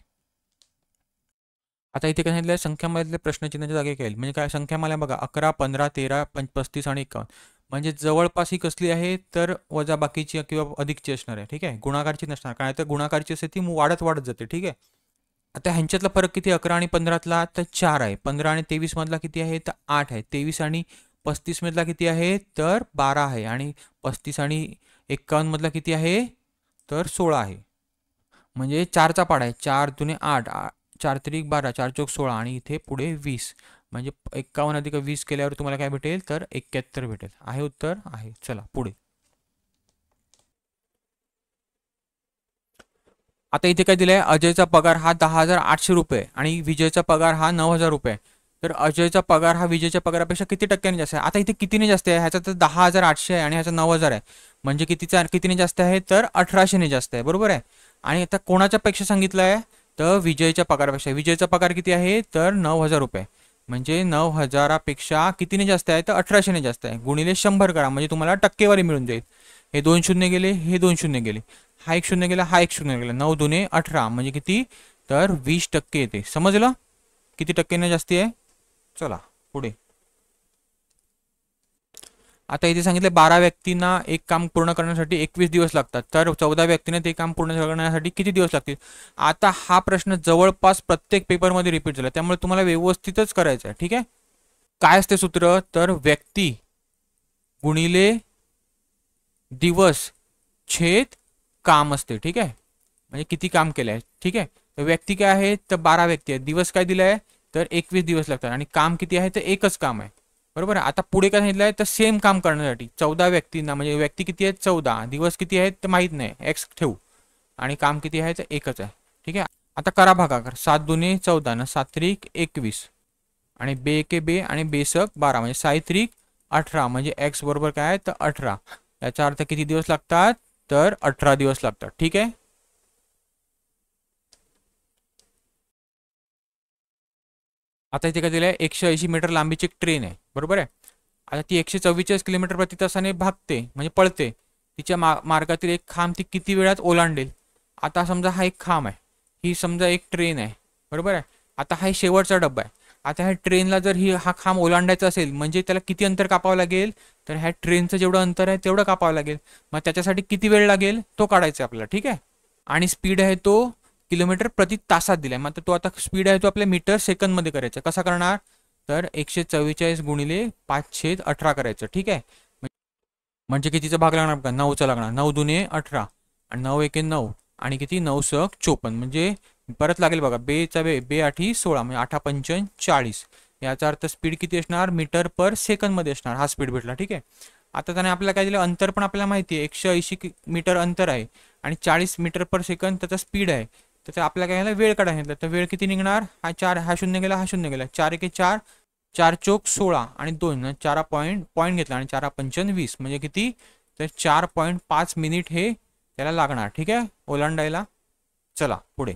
आता इथे काय सांगितलं संख्यामधले प्रश्नचिन्हाच्या जागी काय म्हणजे काय संख्या मला बघा 11 15 13 35 आणि 51 म्हणजे जवळपास ही कसली आहे तर वजा बाकीची किंवा अधिकची असणार आहे. ठीक आहे. गुणाकारची नसणार कारण तर गुणाकारची असते ती वाढत वाढत जाते. ठीक आहे. आता ह्यांच्यातला फरक किती 11 आणि 15तला तर 4 आहे. 15 आणि 23 मधला किती आहे तर 8 आहे. 23 आणि 35 मधला किती आहे तर 12 आहे आणि 35 आणि 51 मधला किती आहे तर 16 आहे. म्हणजे 4चा पाडा आहे 4 दुने 8 4 त्रिक 12 4 चौक 16 आणि इथे पुढे 20 म्हणजे 51 अधिक 20 केल्यावर तुम्हाला काय भेटेल तर 71 भेटेल. आहे उत्तर आहे. चला पुढे. आता इथे काय दिलंय अजयचा पगार हा 10,800 रुपये आणि विजयचा पगार हा 9,000 रुपये. तर अजयचा पगार हा विजयच्या पगारापेक्षा किती टक्क्याने जास्त आहे. आता इथे कितीने जास्त आहे ह्याचा तर 10,800 आहे आणि ह्याचा 9,000 आहे म्हणजे कितीने जास्त आहे तर 1800ने जास्त आहे बरोबर आहे. आणि आता कोणाच्या पेक्षा सांगितलं आहे तर विजयच्या पगारापेक्षा. विजयचा पगार किती आहे तर 9,000 रुपये म्हणजे 9,000पेक्षा कितीने जास्त आहे तर 1800ने जास्त आहे गुणिले 100 करा म्हणजे तुम्हाला टक्केवारी मिळून जाईल. हे 2 शून्य गेले हे 2 शून्य गेले हा 1 शून्य गेला हा 1 शून्य गेला 9 दुने 18 म्हणजे किती तर 20% येते. समजलं किती टक्क्याने जास्ती आहे. चला पुढे. आता इथे सांगितलं 12 व्यक्तींना एक काम पूर्ण करण्यासाठी 21 दिवस लागतात तर 14 व्यक्तींना ते काम पूर्ण करण्यासाठी किती दिवस लागतील. आता हा प्रश्न जवळपास प्रत्येक पेपरमध्ये रिपीट झाला त्यामुळे तुम्हाला व्यवस्थितच करायचं आहे. ठीक आहे. काय असते सूत्र तर व्यक्ती गुणिले दिवस छेद काम असते. ठीक आहे. म्हणजे किती काम केलं आहे. ठीक आहे. तर व्यक्ती काय आहे तर 12 व्यक्ती आहेत. दिवस काय दिलाय तर 21 दिवस लागतात आणि काम किती आहे तर एकच काम आहे बरोबर आहे. आता पुढे काय सांगितलं आहे तर सेम काम करण्यासाठी 14 व्यक्तींना म्हणजे व्यक्ती किती आहेत 14 दिवस किती आहेत तर माहीत नाही एक्स ठेवू आणि काम किती आहे तर एकच आहे. ठीक आहे. आता करा भागाकार 7 दुने 14 ना 7 त्रिक 21 आणि बे के बे आणि बेसक 12 म्हणजे 6 त्रिक 18 म्हणजे एक्स बरोबर काय आहे तर 18. याचा अर्थ किती दिवस लागतात तर 18 दिवस लागतात. ठीक आहे. आता इथे काय दिलं आहे 180 मीटर लांबीची एक ट्रेन आहे बरोबर आहे. आता ती 144 किलोमीटर प्रति तासाने भागते म्हणजे पळते. तिच्या मार्गातील एक खांब ती किती वेळात ओलांडेल. आता समजा हा एक खांब आहे ही समजा एक ट्रेन आहे बरोबर आहे. आता हा शेवटचा डब्बा आहे. आता ह्या ट्रेनला जर हा खांब ओलांडायचा असेल म्हणजे त्याला किती अंतर कापावं लागेल तर ह्या ट्रेनचं जेवढं अंतर आहे तेवढं कापावं लागेल. मग त्याच्यासाठी किती वेळ लागेल तो काढायचा आपल्याला. ठीक आहे. आणि स्पीड आहे तो किलोमीटर प्रति तासात दिलाय मग तो आता स्पीड आहे तो आपल्या मीटर सेकंदमध्ये करायचा. कसा करणार तर 144 गुणिले 5/18 करायचं. ठीक आहे. म्हणजे कितीचा भाग लागणार बघा 9चा लागणार 9 दुने 18 आणि 9 एके 9 आणि किती 9 सक 54 म्हणजे परत लागेल बघा बेचा बे 8 16 म्हणजे 8 पंचन 40 याचा अर्थ स्पीड किती असणार, मीटर पर सेकंद मध्ये असणार, हा स्पीड भेटला. ठीक आहे. आता त्याने आपल्याला काय दिलं, अंतर पण आपल्याला माहिती आहे 180 मीटर अंतर आहे आणि 40 मीटर पर सेकंद त्याचा स्पीड आहे. तर ते आपल्याला काय झालं, वेळ काढायला. तर वेळ किती निघणार, हा 4, हा शून्य गेला, हा शून्य गेला, 4 एके 4, 4 चोक 16 आणि 2 4 पॉईंट घेतला आणि 4 पंचन 20 म्हणजे किती, तर 4.5 मिनिट हे त्याला लागणार. ठीक आहे ओलांडायला. चला पुढे.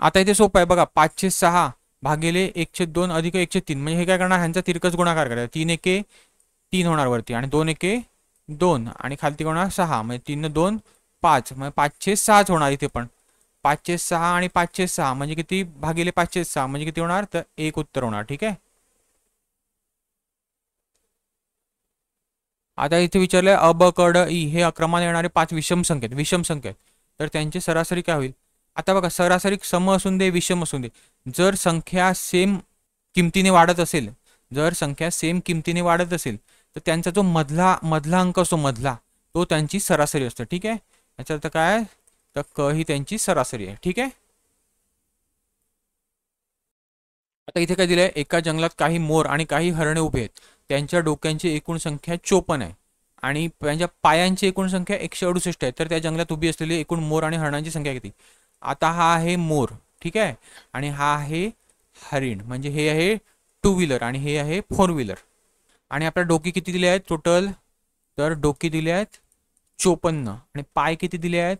आता इथे सोपं आहे बघा, 5/6 भागिले 1/2 अधिक 1/3 म्हणजे हे काय करणार, ह्यांचा तिरकस गुणाकार करायचा. 3 एके 3 होणार वरती आणि 2 एके 2 आणि खालती होणार 6 म्हणजे 3 2 5 म्हणजे 5/6 होणार. इथे पण 5/6 आणि 5/6 म्हणजे किती, भागिले 5/6 म्हणजे किती होणार, तर एक उत्तर होणार. ठीक आहे. आता इथे विचारलंय अ ब क ड ई हे क्रमाने येणारे 5 विषम संख्या तर त्यांची सरासरी काय होईल. आता बघा, सरासरी सम असून दे विषम असून दे, जर संख्या सेम किमतीने वाढत असेल, जर संख्या सेम किमतीने वाढत असेल तर त्यांचा जो मधला मधला अंक असतो, मधला तो त्यांची सरासरी असतो. ठीक आहे. याचा अर्थ काय, तर क ही त्यांची सरासरी आहे. ठीक आहे. आता इथे काय दिलंय, एका जंगलात काही मोर आणि काही हरणे उभे आहेत. त्यांच्या डोक्यांची एकूण संख्या 54 आहे आणि त्यांच्या पायांची एकूण संख्या 168 आहे. तर त्या जंगलात उभी असलेली एकूण मोर आणि हरणांची संख्या किती. आता हा आहे मोर. ठीक आहे. आणि हा आहे हरिण, म्हणजे हे आहे 2 व्हीलर आणि हे आहे 4 व्हीलर. आणि आपल्या डोकी किती दिले आहेत टोटल, तर डोकी दिले आहेत 54 आणि पाय किती दिले आहेत,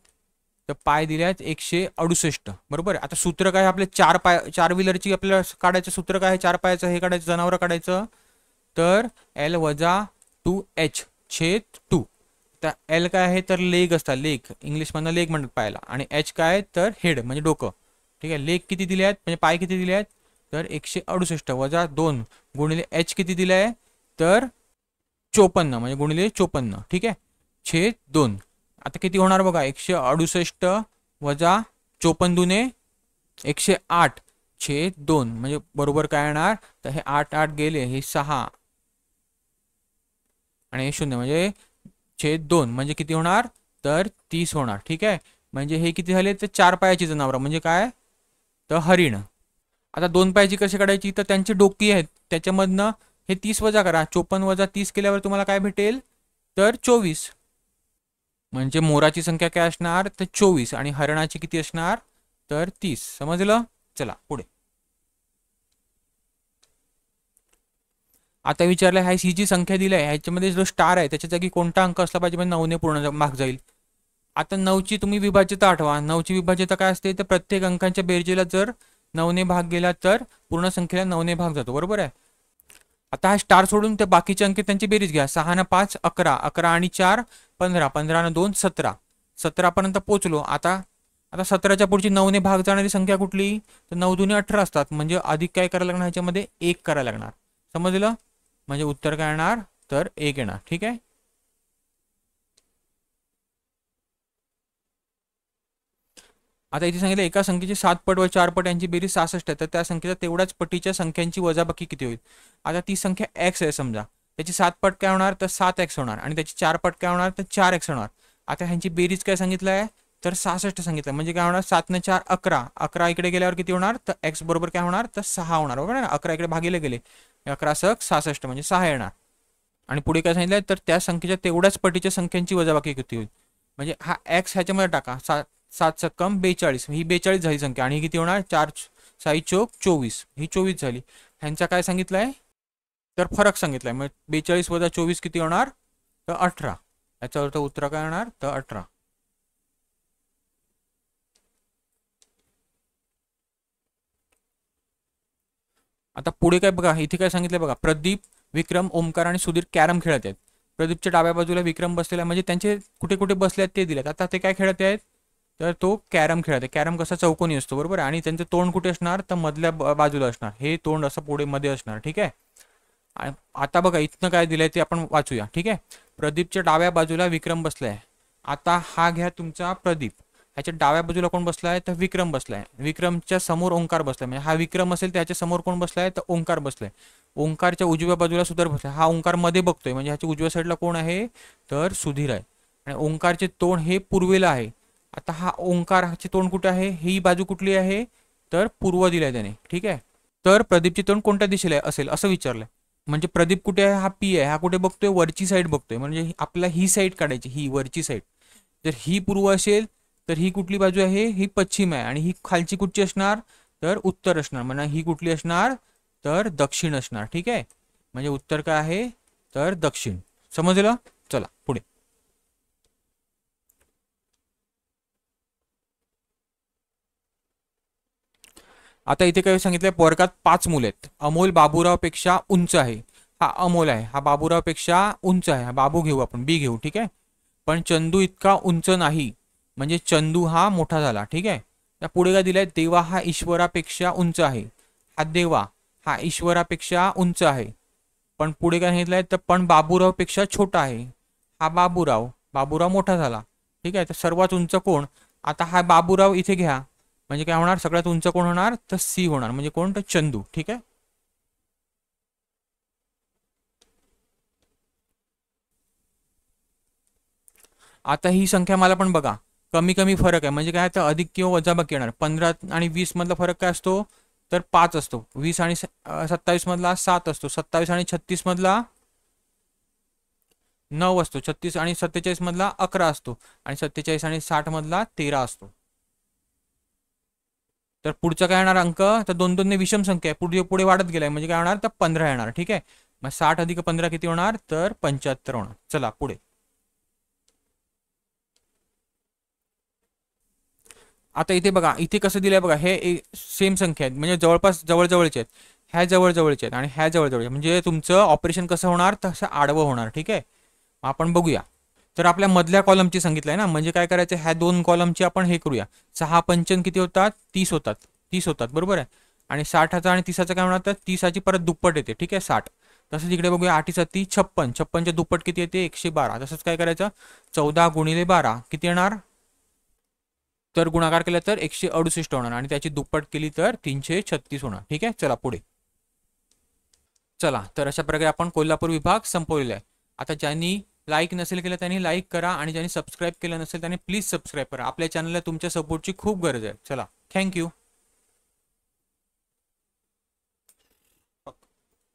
तर पाय दिले आहेत 168. बरोबर. आता सूत्र काय, आपले 4 व्हीलरची आपल्याला काढायचं सूत्र काय आहे, 4 पायाचं हे काढायचं, जनावर काढायचं. तर L वजा 2H छेद 2. तर L काय आहे, तर लेग असतात, लेग इंग्लिशमधनं लेग म्हणतात पायाला, आणि H काय तर हेड म्हणजे डोकं. ठीक आहे. लेग किती दिले आहेत म्हणजे पाय किती दिले आहेत, तर 168 वजा 2 गुणिले H किती दिले आहे, तर 54 म्हणजे गुणिले 54. ठीक आहे. छेद 2. आता किती होणार बघा, 168 वजा 54 दुने 108 छेद 2 म्हणजे बरोबर काय येणार, तर हे 8 8 गेले, हे 6 आणि हे 0 म्हणजे छेद 2 म्हणजे किती होणार, तर 30 होणार. ठीक आहे. म्हणजे हे किती झाले, तर 4 पायाची जनावर म्हणजे काय, तर हरिण. आता 2 पायाची कशी काढायची, तर त्यांची डोकी आहेत त्याच्यामधनं हे 30 वजा करा, 54 वजा 30 केल्यावर तुम्हाला काय भेटेल, तर 24. म्हणजे मोराची संख्या काय असणार, तर 24 आणि हरणाची किती असणार, तर 30. समजलं. चला पुढे. आता विचारलं आहे सी जी संख्या दिली आहे, ह्याच्यामध्ये जो स्टार आहे त्याच्या जागी कोणता अंक असला पाहिजे, म्हणजे 9ने पूर्ण भाग जाईल. आता 9ची तुम्ही विभाज्यता आठवा. 9ची विभाज्यता काय असते, तर प्रत्येक अंकांच्या बेरजेला जर 9ने भाग गेला तर पूर्ण संख्येला 9ने भाग जातो. बरोबर आहे. आता हा स्टार सोडून ते बाकीचे अंक त्यांची बेरीज घ्या. 6 न 5 11, 11 आणि 4 15, 15 न 2 17, 17 पर्यंत पोहोचलो. आता आता 17च्या पुढची 9ने भाग जाणारी संख्या कुठली, तर 9 दुने 18 असतात, म्हणजे अधिक काय करायला लागणार, ह्याच्यामध्ये 1 करायला लागणार. समजलं. म्हणजे उत्तर काय येणार, तर 1 येणार. ठीक आहे. आता इथे सांगितलं एका संख्येची 7 पट व 4 पट यांची बेरीज 66 आहे, तर त्या संख्येच्या तेवढ्याच पटीच्या संख्यांची वजाबाकी किती होईल. आता ती संख्या x आहे समजा, त्याची 7 पट काय होणार, तर 7x होणार आणि त्याची 4 पट काय होणार, तर 4x होणार. आता ह्यांची बेरीज काय सांगितलं आहे, तर 66 सांगितलं, म्हणजे काय होणार, 7 न 4 11, 11 इकडे गेल्यावर किती होणार, तर x बरोबर काय होणार, तर 6 होणार. बरोबर ना, 11 इकडे भागिले गेले, 11 सहग 66 म्हणजे 6 येणार. आणि पुढे काय सांगितलं, तर त्या संख्येच्या तेवढ्याच पटीच्या संख्यांची वजाबाकी किती होईल. म्हणजे हा x ह्याच्यामध्ये टाका, 7 सक्कम 42, ही 42 झाली संख्या आणि ही किती होणार, 4 6 चोक 24, ही 24 झाली. ह्यांचा काय सांगितलंय, तर फरक सांगितलाय. मग 42 वजा 24 किती होणार, तर 18. याचा अर्थ उत्तर काय होणार, तर 18. आता पुढे काय बघा, इथे काय सांगितलंय बघा, प्रदीप विक्रम ओमकार आणि सुधीर कॅरम खेळत आहेत. प्रदीपच्या डाव्या बाजूला विक्रम बसलेला, म्हणजे त्यांचे कुठे कुठे बसले आहेत ते दिलेत. आता ते काय खेळत आहेत, तर तो कॅरम खेळत आहे. कॅरम कसा चौकोनी असतो. बरोबर. आणि त्यांचं तोंड कुठे असणार, तर मधल्या बाजूला असणार, हे तोंड असं पुढे मध्ये असणार. ठीक आहे. आता बघा इथनं काय दिलंय ते आपण वाचूया. ठीक आहे. प्रदीपच्या डाव्या बाजूला विक्रम बसलाय. आता हा घ्या तुमचा प्रदीप, ह्याच्या डाव्या बाजूला कोण बसलाय, तर विक्रम बसलाय. विक्रमच्या समोर ओंकार बसलाय, म्हणजे हा विक्रम असेल त्याच्या समोर कोण बसलाय, तर ओंकार बसलाय. ओंकारच्या उजव्या बाजूला सुधीर बसलाय. हा ओंकार मध्ये बघतोय, म्हणजे ह्याच्या उजव्या साईडला कोण आहे, तर सुधीर आहे. आणि ओंकारचे तोंड हे पूर्वेला आहे. आता हा ओंकार ह्याचे तोंड कुठे आहे, ही बाजू कुठली आहे, तर पूर्व दिलाय त्याने, ठीक आहे. तर प्रदीपची तोंड कोणत्या दिशेला असेल असं विचारलंय. म्हणजे प्रदीप कुठे आहे, हा पी आहे, हा कुठे बघतोय, वरची साईड बघतोय. म्हणजे आपल्याला ही साईड काढायची, ही वरची साईड. जर ही पूर्व असेल तर ही कुठली बाजू आहे, ही पश्चिम आहे. आणि ही खालची कुठची असणार, तर उत्तर असणार. म्हणजे ही कुठली असणार, तर दक्षिण असणार, ठीक आहे. म्हणजे उत्तर काय आहे, तर दक्षिण. समजलं. चला पुढे. आता इथे काय सांगितलंय, वर्गात 5 मुले आहेत. अमोल बाबूराव पेक्षा उंच आहे. हा अमोल आहे, हा बाबूराव पेक्षा उंच आहे. हा बाबू घेऊ आपण, बी घेऊ, ठीक आहे. पण चंदू इतका उंच नाही. म्हणजे चंदू हा मोठा झाला, ठीक आहे. त्या पुढे काय दिलंय, देवा हा ईश्वरापेक्षा उंच आहे. हा देवा हा ईश्वरापेक्षा उंच आहे. पण पुढे काय सांगितलंय, तर पण बाबूराव पेक्षा छोटा आहे. हा बाबूराव, बाबूराव मोठा झाला, ठीक आहे. तर सर्वात उंच कोण, आता हा बाबूराव इथे घ्या. म्हणजे काय होणार, सगळ्यात उंच कोण होणार, तर सी होणार. म्हणजे कोण, तर चंदू, ठीक आहे. आता ही संख्या मला पण बघा, कमी कमी फरक आहे. म्हणजे काय, तर अधिक किंवा वजाबाकी येणार. 15 आणि 20 मधला फरक काय असतो, तर 5 असतो. 20 आणि 27 मधला 7 असतो. 27 आणि 36 मधला 9 असतो. 36 आणि 47 मधला 11 असतो. आणि 47 आणि 60 मधला 13 असतो. तर पुढचा काय येणार अंक, तर 2 ने विषम संख्या आहे, पुढे पुढे वाढत गेलाय. म्हणजे काय होणार, तर 15 येणार, ठीक आहे. मग 60 अधिक 15 किती होणार, तर 75 होणार. चला पुढे. आता इथे बघा, इथे कसं दिलंय बघा, हे सेम संख्या आहेत. म्हणजे जवळपास जवळजवळचे आहेत. ह्या जवळजवळचे आहेत आणि ह्या जवळजवळचे. म्हणजे तुमचं ऑपरेशन कसं होणार, तसं आडवं होणार, ठीक आहे. आपण बघूया. तर आपल्या मधल्या कॉलमची सांगितलंय ना, म्हणजे काय करायचं, ह्या 2 कॉलमची आपण हे करूया. 6 पंचन किती होतात, 30 होतात. 30 होतात, बरोबर आहे. आणि 60चा आणि 30चा काय होणार, तर 30ची परत दुप्पट येते, ठीक आहे, 60. तसंच इकडे बघूया, 8 30 56. 56च्या दुप्पट किती येते, 112. तसंच काय करायचं, 14 गुणिले 12 किती येणार, तर गुणाकार केला तर 168 होणार. आणि त्याची दुप्पट केली तर 336 होणार, ठीक आहे. चला पुढे. चला, तर अशा प्रकारे आपण कोल्हापूर विभाग संपवलेला आहे. आता ज्यांनी लाईक नसेल केलं त्यांनी लाईक करा, आणि ज्यांनी सबस्क्राईब केलं नसेल त्यांनी प्लीज सबस्क्राईब करा. आपल्या चॅनलला तुमच्या सपोर्टची खूप गरज आहे. चला, थँक्यू.